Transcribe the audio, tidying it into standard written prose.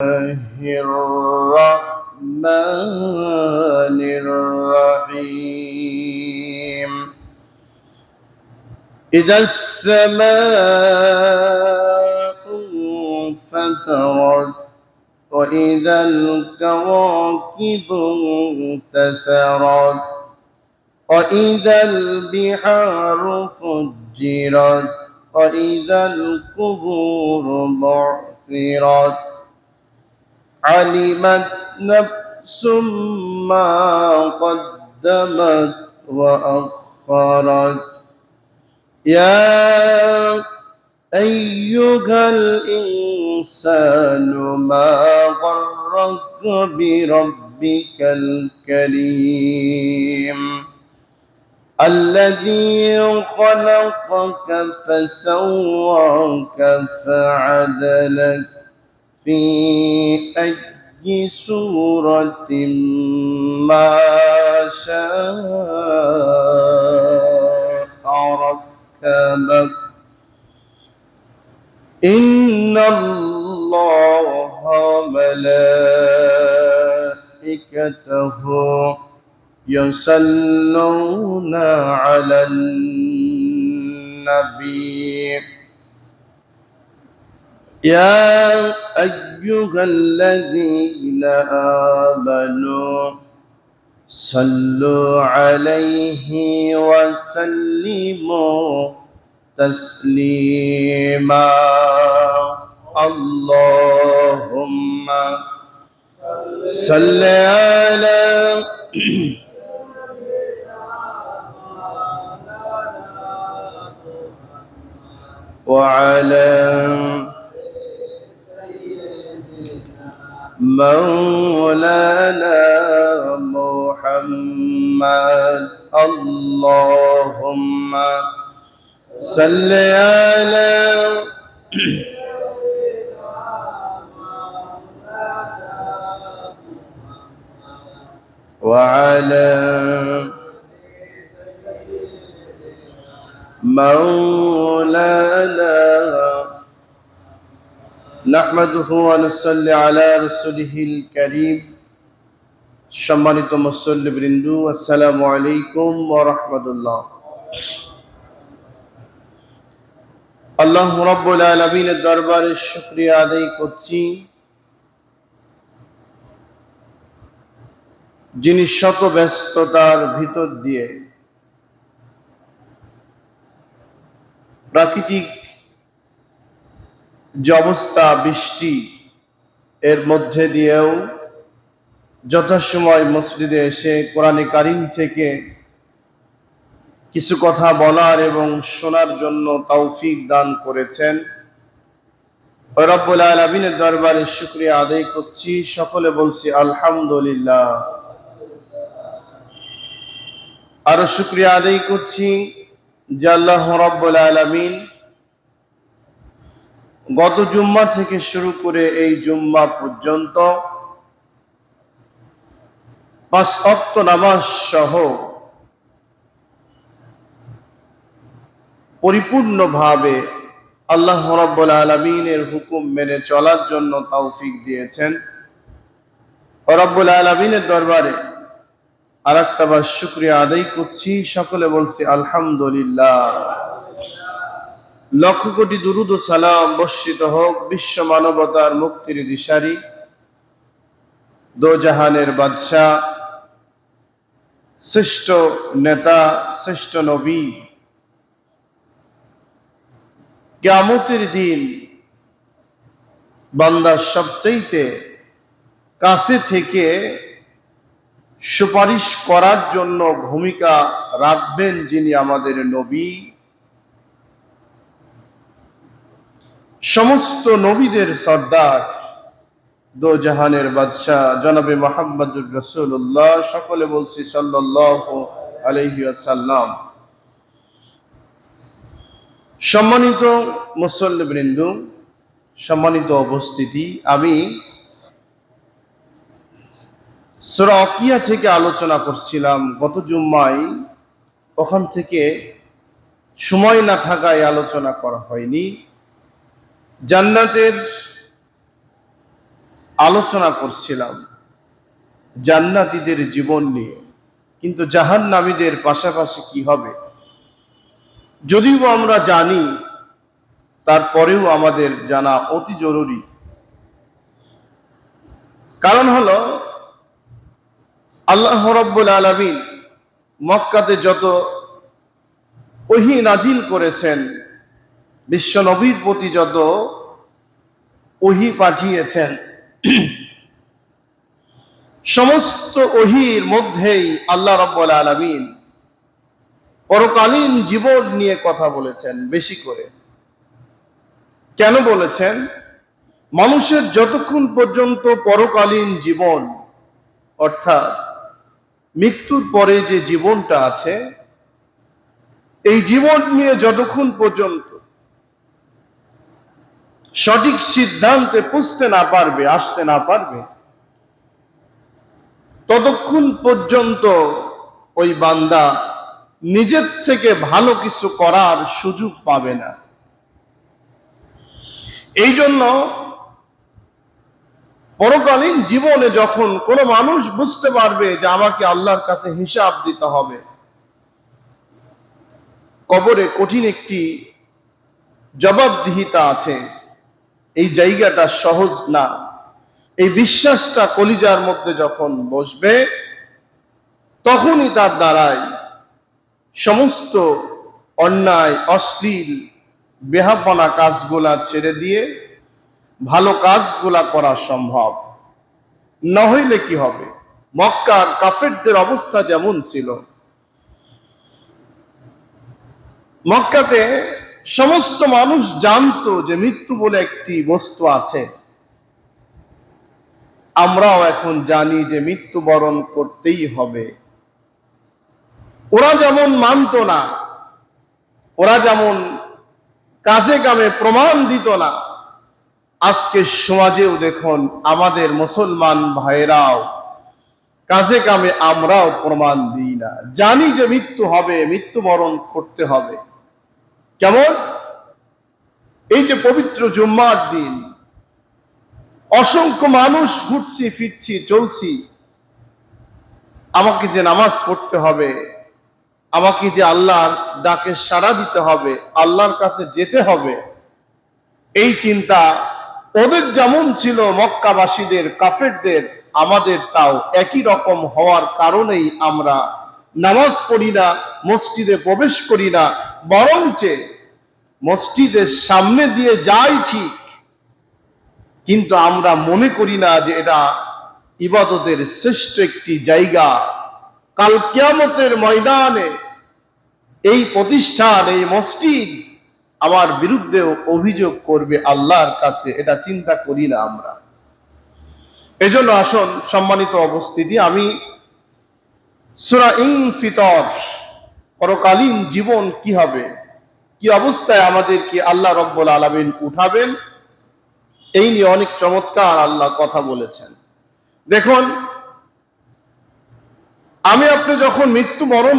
الرحمن الرحيم إذا السماء انفطرت وإذا الكواكب انتثرت وإذا البحار فجرت وإذا القبور بعثرت علمت نفس ما قدمت وأخرت يا أيها الإنسان ما غرك بربك الكريم الذي خلقك فسواك فعدلك في أي سورة ما شاء ركبك إن الله وملائكته يصلون على النبي يا أيها الذين آمنوا صلوا عليه وسلموا تسليما اللهم صل على وعلى مولانا محمد اللهم صل على وعلى مولانا نحمده ونصلي على رسوله الكريم সম্মানিত মুসল্লিবৃন্দ আসসালামু আলাইকুম ওয়া রাহমাতুল্লাহ। আল্লাহ রাব্বুল আলামিনের দরবারে শুকরিয়া আদায় করছি, যিনি শত ব্যস্ততার ভিতর দিয়ে প্রাকৃতিক যে অবস্থা, বৃষ্টি এর মধ্যে দিয়েও যথাসময় মসজিদে এসে কোরআনে কারীম থেকে কিছু কথা বলার এবং শোনার জন্য তৌফিক দান করেছেন। রব্বুল আলামিনের দরবারে শুকরিয়া আদায় করছি, সকলে বলছি আলহামদুলিল্লাহ। আরো শুকরিয়া আদায় করছি যে আল্লাহ রব্বুল আলামিন গত জুম্মা থেকে শুরু করে এই জুম্মা পর্যন্ত 5 ওয়াক্ত নামাজ সহ পরিপূর্ণভাবে আল্লাহ রাব্বুল আলামিনের হুকুম মেনে চলার জন্য তৌফিক দিয়েছেন। রব্বুল আলামিনের দরবারে আরেকটাবার শুকরিয়া আদায় করছি, সকলে বলছি আলহামদুলিল্লাহ। লক্ষ কোটি দুরূদ ও সালাম বর্ষিত হোক বিশ্ব মানবতার মুক্তির দিশারি, দো জাহানের বাদশাহ, শ্রেষ্ঠ নেতা, শ্রেষ্ঠ নবী, কিয়ামতের দিন বান্দার সবচাইতে কাছে থেকে সুপারিশ করার জন্য ভূমিকা রাখবেন যিনি আমাদের নবী, সমস্ত নবীদের সর্দার, দো জাহানের বাদশাহ জনাবে মুহাম্মদুর রাসূলুল্লাহ, সকলে বলছি সাল্লাল্লাহু আলাইহি ওয়াসাল্লাম। সম্মানিত মুসল্লিবৃন্দ, সম্মানিত উপস্থিতি, আমি সূরা ওয়াকিয়া থেকে আলোচনা করছিলাম গত জুম্মায়, ওখান থেকে সময় না থাকায় আলোচনা করা হয়নি। জান্নাতের আলোচনা করছিলাম জান্নাতীদের জীবন নিয়ে, কিন্তু জাহান্নামীদের পাশাপাশি কি হবে যদিও আমরা জানি, তারপরেও আমাদের জানা অতি জরুরি। কারণ হলো আল্লাহ রাব্বুল আলামিন মক্কাতে যত ওহী নাজিল করেছেন, বিশ্ব নবীর প্রতি যত ওহী পাঠিয়েছেন, সমস্ত ওহীর মধ্যেই আল্লাহ রাব্বুল আলামিন পরকালীন জীবন নিয়ে কথা বলেছেন বেশি করে। কেন বলেছেন? মানুষের যতক্ষণ পর্যন্ত পরকালীন জীবন, অর্থাৎ মৃত্যুর পরে যে জীবনটা আছে, এই জীবন নিয়ে যতক্ষণ পর্যন্ত সঠিক সিদ্ধান্তে পৌঁছতে না পারবে, আসতে না পারবে, ততক্ষণ পর্যন্ত ওই বান্দা নিজের থেকে ভালো কিছু করার সুযোগ পাবে না। এই জন্য পরকালীন জীবনে যখন কোনো মানুষ বুঝতে পারবে যে আমাকে আল্লাহর কাছে হিসাব দিতে হবে, কবরে কঠিন একটি জবাবদিহিতা আছে, এই জায়গাটা সহজ না, এই বিশ্বাসটা কলিজার মধ্যে যখন বসবে, তখনই তার দ্বারাই সমস্ত অন্যায়, অশ্লীল, বেহাপনা কাজগুলা ছেড়ে দিয়ে ভালো কাজগুলা করা সম্ভব। না হইলে কি হবে? মক্কার কাফেরদের অবস্থা যেমন ছিল, মক্কাতে সমস্ত মানুষ জানতো যে মৃত্যু বলে একটি বস্তু আছে। আমরাও এখন জানি যে মৃত্যুবরণ করতেই হবে। ওরা যেমন মানত না, ওরা যেমন কাজে কামে প্রমাণ দিত না, আজকে সমাজেও দেখুন আমাদের মুসলমান ভাইরাও কাজে কামে আমরাও প্রমাণ দিই না, জানি যে মৃত্যু হবে, মৃত্যুবরণ করতে হবে। কেমন? এই যে পবিত্র জুম্মার দিন অসংখ্য মানুষ ঘুরছি ফিরছি চলছি, আমাকে যে নামাজ পড়তে হবে, আমাকে যে আল্লাহর ডাকে সাড়া দিতে হবে, আল্লাহর কাছে যেতে হবে, এই চিন্তা ওদের যেমন ছিল মক্কাবাসীদের, কাফেরদের, আমাদের তাও একই রকম হওয়ার কারণেই আমরা নামাজ পড়ি না, মসজিদে প্রবেশ করি না, বরঞ্চ মসজিদের সামনে দিয়ে যাই ঠিক, কিন্তু আমরা মনে করি না যে এটা ইবাদতের শ্রেষ্ঠ একটি জায়গা। কাল কিয়ামতের ময়দানে এই প্রতিষ্ঠান, এই মসজিদ আমার বিরুদ্ধে অভিযোগ করবে আল্লাহর কাছে, এটা চিন্তা করি না আমরা। এজন্য আসুন সম্মানিত উপস্থিতি, আমি সূরা ইনফিতর, পরকালীন জীবন কি হবে, কি অবস্থায় আমাদেরকে আল্লাহ রাব্বুল আলামিন উঠাবেন, এই নিয়ে অনেক চমৎকার আল্লাহ কথা বলেছেন। দেখুন, আমি আপনি যখন মৃত্যুবরণ